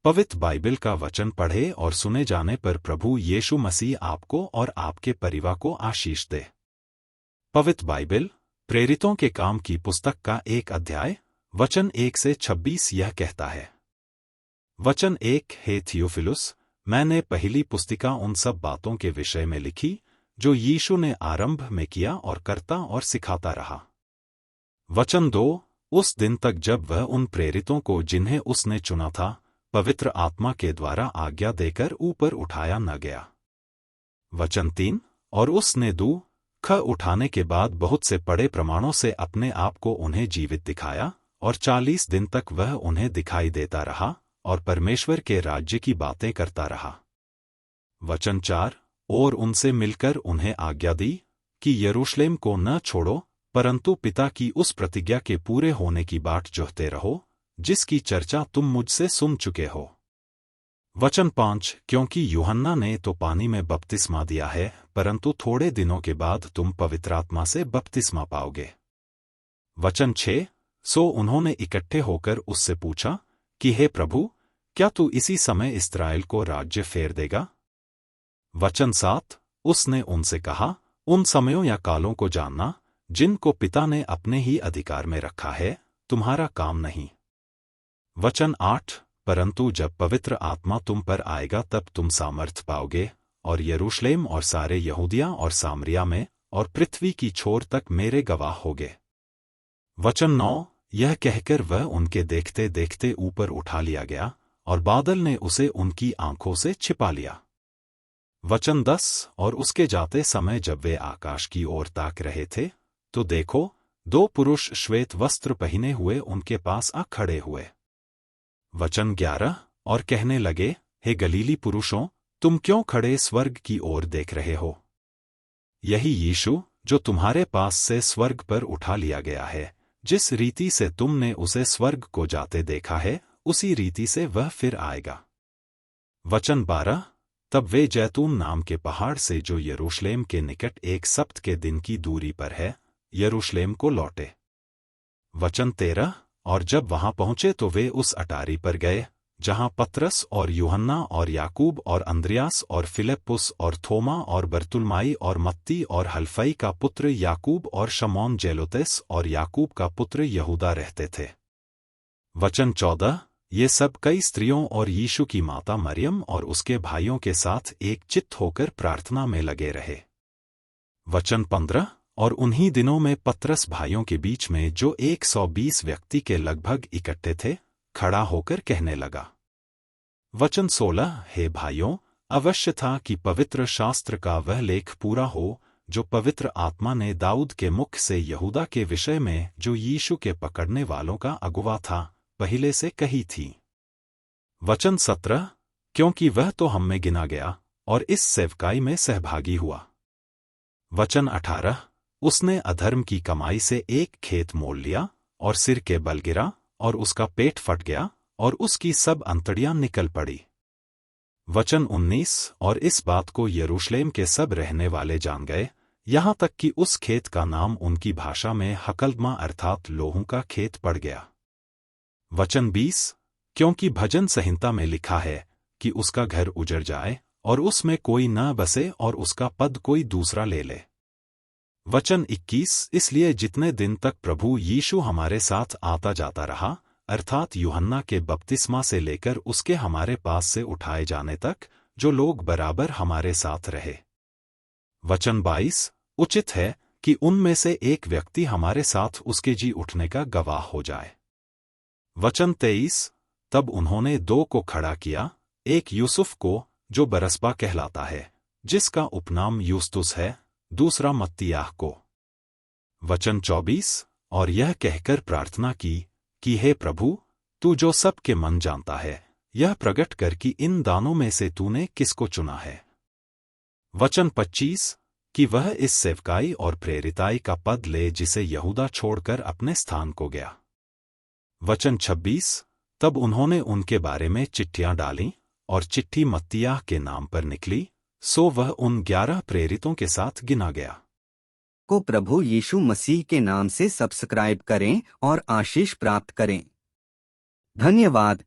पवित्र बाइबल का वचन पढ़े और सुने जाने पर प्रभु यीशु मसीह आपको और आपके परिवार को आशीष दे। पवित्र बाइबल प्रेरितों के काम की पुस्तक का 1 अध्याय वचन 1 से 26 यह कहता है। वचन 1, हे थियोफिलुस, मैंने पहली पुस्तिका उन सब बातों के विषय में लिखी जो यीशु ने आरंभ में किया और करता और सिखाता रहा। वचन 2, उस दिन तक जब वह उन प्रेरितों को जिन्हें उसने चुना था पवित्र आत्मा के द्वारा आज्ञा देकर ऊपर उठाया न गया। वचन 3, और उसने दुख उठाने के बाद बहुत से बड़े प्रमाणों से अपने आप को उन्हें जीवित दिखाया और 40 दिन तक वह उन्हें दिखाई देता रहा और परमेश्वर के राज्य की बातें करता रहा। वचन 4, और उनसे मिलकर उन्हें आज्ञा दी कि यरूशलेम को न छोड़ो परंतु पिता की उस प्रतिज्ञा के पूरे होने की बाट जोहते रहो जिसकी चर्चा तुम मुझसे सुन चुके हो। वचन 5, क्योंकि यूहन्ना ने तो पानी में बपतिस्मा दिया है परंतु थोड़े दिनों के बाद तुम पवित्र आत्मा से बपतिस्मा पाओगे। वचन 6, सो उन्होंने इकट्ठे होकर उससे पूछा कि हे प्रभु, क्या तू इसी समय इस्राएल को राज्य फेर देगा? वचन 7, उसने उनसे कहा, उन समयों या कालों को जानना जिनको पिता ने अपने ही अधिकार में रखा है तुम्हारा काम नहीं। वचन 8, परंतु जब पवित्र आत्मा तुम पर आएगा तब तुम सामर्थ पाओगे और यरूशलेम और सारे यहूदिया और सामरिया में और पृथ्वी की छोर तक मेरे गवाह होगे। वचन 9, यह कहकर वह उनके देखते देखते ऊपर उठा लिया गया और बादल ने उसे उनकी आंखों से छिपा लिया। वचन 10, और उसके जाते समय जब वे आकाश की ओर ताक रहे थे तो देखो 2 पुरुष श्वेत वस्त्र पहने हुए उनके पास आ खड़े हुए। वचन 11, और कहने लगे, हे गलीली पुरुषों, तुम क्यों खड़े स्वर्ग की ओर देख रहे हो? यही यीशु जो तुम्हारे पास से स्वर्ग पर उठा लिया गया है, जिस रीति से तुमने उसे स्वर्ग को जाते देखा है उसी रीति से वह फिर आएगा। वचन 12, तब वे जैतून नाम के पहाड़ से जो यरूशलेम के निकट 1 सप्ताह के दिन की दूरी पर है यरूशलेम को लौटे। वचन 13, और जब वहां पहुंचे तो वे उस अटारी पर गए जहां पतरस और यूहन्ना और याकूब और अंद्रियास और फिलिप्पुस और थोमा और बरतुल्माई और मत्ती और हल्फई का पुत्र याकूब और शमौन जेलोतेस और याकूब का पुत्र यहूदा रहते थे। वचन 14, ये सब कई स्त्रियों और यीशु की माता मरियम और उसके भाइयों के साथ एक चित्त होकर प्रार्थना में लगे रहे। वचन 15, और उन्हीं दिनों में पतरस भाइयों के बीच में जो 120 व्यक्ति के लगभग इकट्ठे थे खड़ा होकर कहने लगा। वचन 16, हे भाइयों, अवश्य था कि पवित्र शास्त्र का वह लेख पूरा हो जो पवित्र आत्मा ने दाऊद के मुख से यहूदा के विषय में जो यीशु के पकड़ने वालों का अगुवा था पहले से कही थी। वचन 17, क्योंकि वह तो हम में गिना गया और इस सेवकाई में सहभागी हुआ। वचन 18, उसने अधर्म की कमाई से एक खेत मोल लिया और सिर के बल गिरा और उसका पेट फट गया और उसकी सब अंतड़ियां निकल पड़ी। वचन 19, और इस बात को यरूशलेम के सब रहने वाले जान गए, यहाँ तक कि उस खेत का नाम उनकी भाषा में हकलदमा अर्थात लोहों का खेत पड़ गया। वचन 20, क्योंकि भजन संहिता में लिखा है कि उसका घर उजड़ जाए और उसमें कोई न बसे और उसका पद कोई दूसरा ले ले। वचन 21, इसलिए जितने दिन तक प्रभु यीशु हमारे साथ आता जाता रहा अर्थात यूहन्ना के बपतिस्मा से लेकर उसके हमारे पास से उठाए जाने तक जो लोग बराबर हमारे साथ रहे। वचन 22, उचित है कि उनमें से एक व्यक्ति हमारे साथ उसके जी उठने का गवाह हो जाए। वचन 23, तब उन्होंने 2 को खड़ा किया, एक यूसुफ को जो बरसबा कहलाता है जिसका उपनाम यूस्तुस है, दूसरा मत्तियाह को। वचन 24, और यह कहकर प्रार्थना की कि हे प्रभु, तू जो सबके मन जानता है यह प्रकट कर कि इन दानों में से तूने किसको चुना है। वचन 25, कि वह इस सेवकाई और प्रेरिताई का पद ले जिसे यहूदा छोड़कर अपने स्थान को गया। वचन 26, तब उन्होंने उनके बारे में चिट्ठियां डालीं और चिट्ठी मत्तियाह के नाम पर निकली, सो वह उन 11 प्रेरितों के साथ गिना गया। को प्रभु यीशु मसीह के नाम से सब्सक्राइब करें और आशीष प्राप्त करें। धन्यवाद।